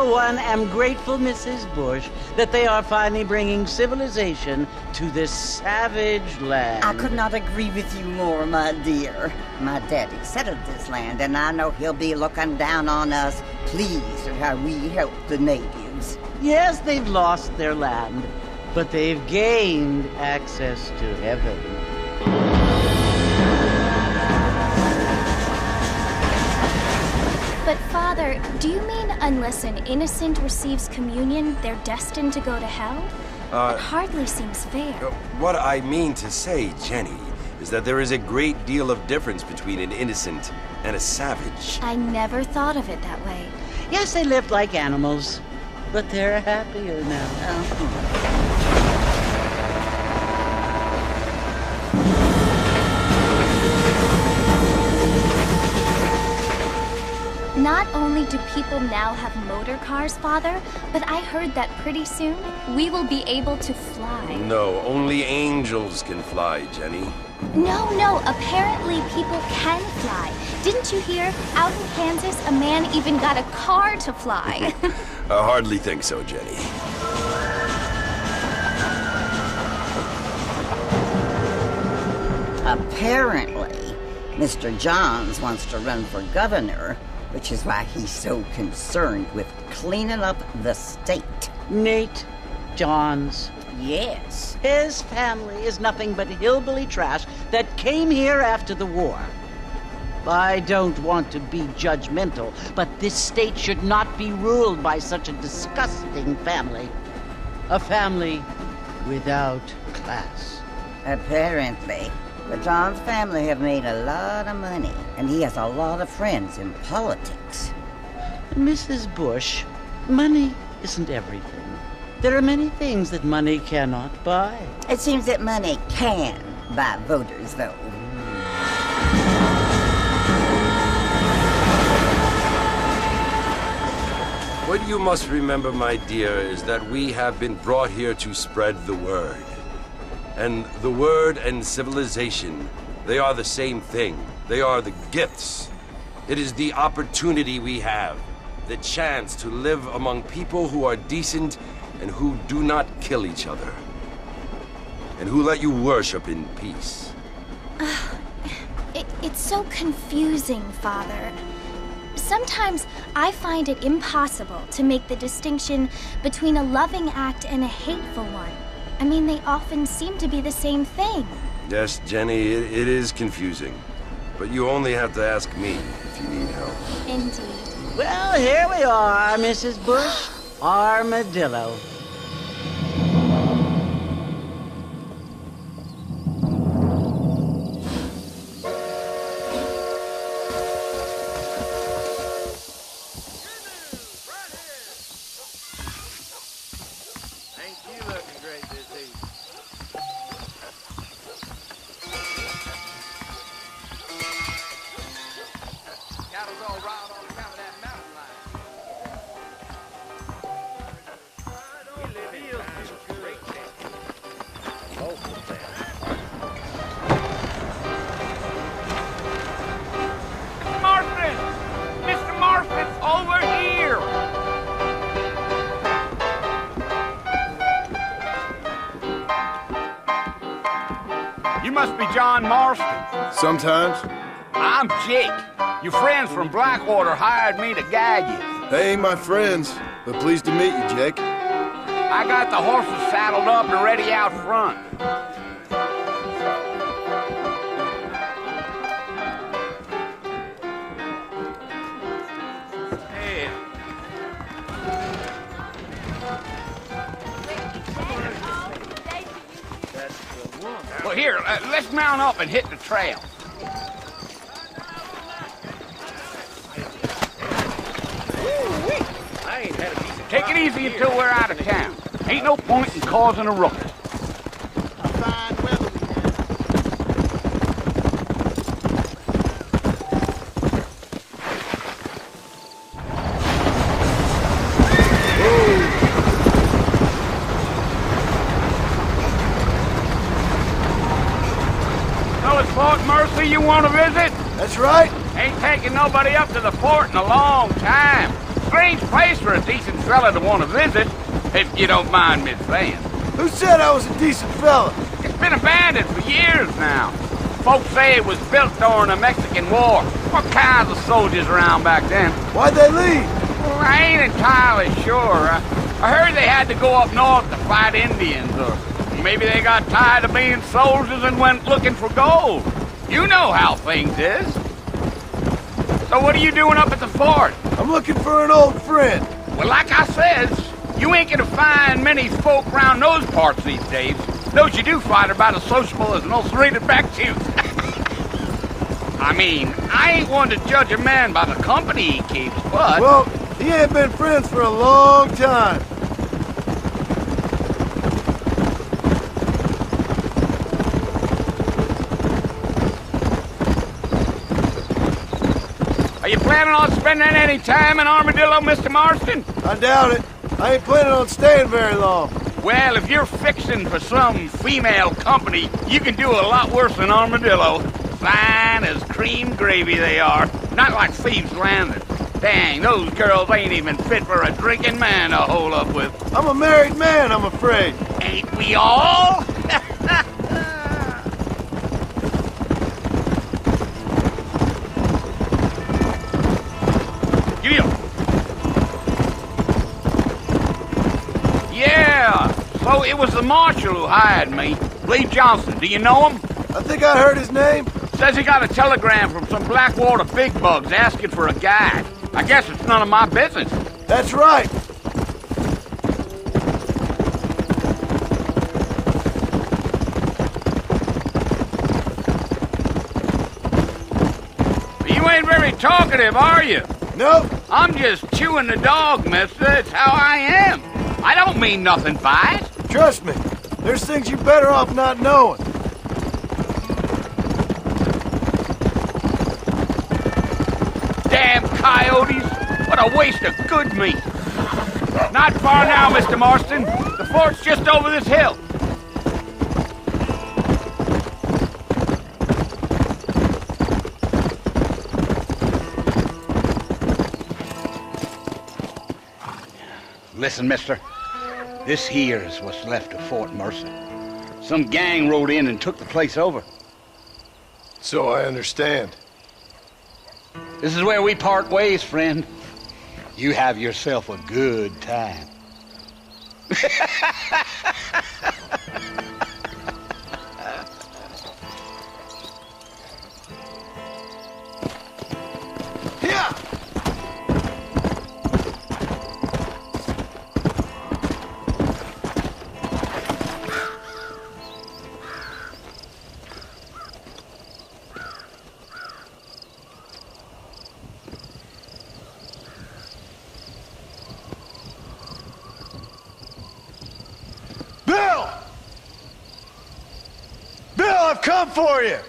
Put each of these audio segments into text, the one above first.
for one, am grateful, Mrs. Bush, that they are finally bringing civilization to this savage land. I could not agree with you more, my dear. My daddy settled this land, and I know he'll be looking down on us, pleased at how we help the natives. Yes, they've lost their land, but they've gained access to heaven. But Father, do you mean unless an innocent receives communion, they're destined to go to hell? That hardly seems fair. What I mean to say, Jenny, is that there is a great deal of difference between an innocent and a savage. I never thought of it that way. Yes, they lived like animals, but they're happier now. Not only do people now have motor cars, Father, but I heard that pretty soon we will be able to fly. No, only angels can fly, Jenny. No, apparently people can fly. Didn't you hear? Out in Kansas, a man even got a car to fly. I hardly think so, Jenny. Apparently, Mr. Johns wants to run for governor, which is why he's so concerned with cleaning up the state. Nate Johns. Yes. His family is nothing but hillbilly trash that came here after the war. I don't want to be judgmental, but this state should not be ruled by such a disgusting family. A family without class. Apparently. The Johns family have made a lot of money, and he has a lot of friends in politics. Mrs. Bush, money isn't everything. There are many things that money cannot buy. It seems that money can buy voters, though. What you must remember, my dear, is that we have been brought here to spread the word. And the word and civilization, they are the same thing. They are the gifts. It is the opportunity we have, the chance to live among people who are decent and who do not kill each other, and who let you worship in peace. It's so confusing, Father. Sometimes I find it impossible to make the distinction between a loving act and a hateful one. I mean, they often seem to be the same thing. Yes, Jenny, it is confusing. But you only have to ask me if you need help. Indeed. Well, here we are, Mrs. Bush. Armadillo. You must be John Marston. Sometimes. I'm Jake. Your friends from Blackwater hired me to guide you. They ain't my friends, but pleased to meet you, Jake. I got the horses saddled up and ready out front. Well, here, let's mount up and hit the trail. Take it easy until we're out of town. Ain't no point in causing a ruckus. Fort Mercy you want to visit? That's right. Ain't taking nobody up to the fort in a long time. strange place for a decent fella to want to visit, if you don't mind me saying. Who said I was a decent fella? It's been abandoned for years now. Folks say it was built during the Mexican War. What kinds of soldiers around back then? Why'd they leave? Well, I ain't entirely sure. I heard they had to go up north to fight Indians, or maybe they got tired of being soldiers and went looking for gold. You know how things is. So what are you doing up at the fort? I'm looking for an old friend. Well, like I says, you ain't gonna find many folk around those parts these days. Those you do find are about as sociable as an ulcerated back tooth. I mean, I ain't one to judge a man by the company he keeps, but... Well, he ain't been friends for a long time. Are you planning on spending any time in Armadillo, Mr. Marston? I doubt it. I ain't planning on staying very long. Well, if you're fixing for some female company, you can do a lot worse than Armadillo. Fine as cream gravy they are. Not like Thieves' Landing. Dang, those girls ain't even fit for a drinking man to hole up with. I'm a married man, I'm afraid. Ain't we all? Yeah, so it was the marshal who hired me. Lee Johnson, do you know him? I think I heard his name. Says he got a telegram from some Blackwater big bugs asking for a guide. I guess it's none of my business. That's right. You ain't very talkative, are you? Nope. I'm just chewing the dog, mister. It's how I am. I don't mean nothing by it. Trust me. There's things you're better off not knowing. Damn coyotes! What a waste of good meat! Not far now, Mr. Marston. The fort's just over this hill. Listen, mister. This here is what's left of Fort Mercer. Some gang rode in and took the place over. So I understand. This is where we part ways, friend. You have yourself a good time. Yeah. Bill! Bill, I've come for you!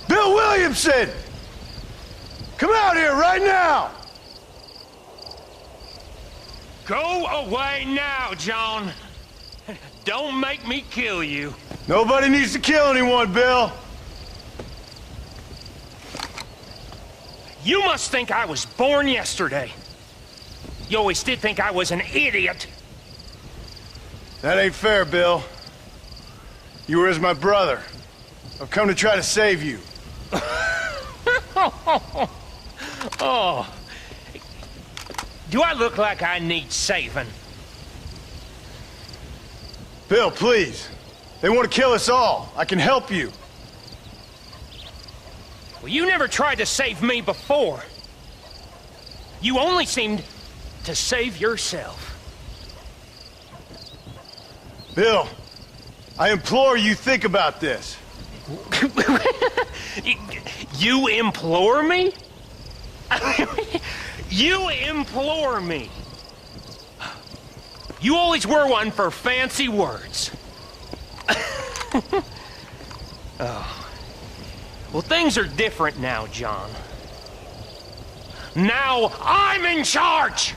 Bill Williamson! Come out here right now! Go away now, John. Don't make me kill you. Nobody needs to kill anyone, Bill. You must think I was born yesterday. You always did think I was an idiot. That ain't fair, Bill. You were as my brother. I've come to try to save you. Oh. Do I look like I need saving? Bill, please. They want to kill us all. I can help you. Well, you never tried to save me before. You only seemed to save yourself. Bill, I implore you think about this. You implore me? You implore me. You always were one for fancy words. Oh. Well, things are different now, John. Now I'm in charge!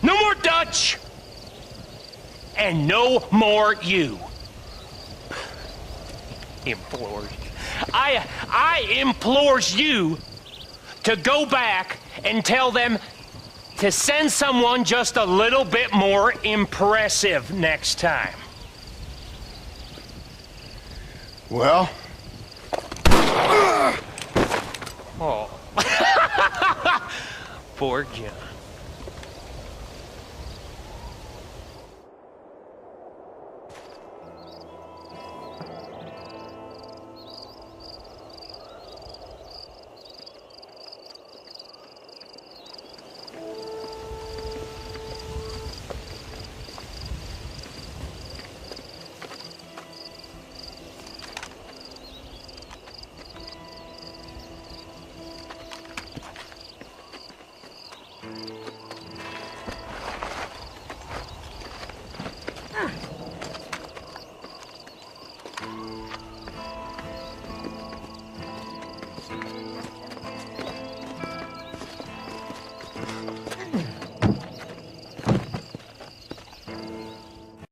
No more Dutch! And no more you. Implores. I implores you to go back and tell them to send someone just a little bit more impressive next time. Well? Oh. Poor John.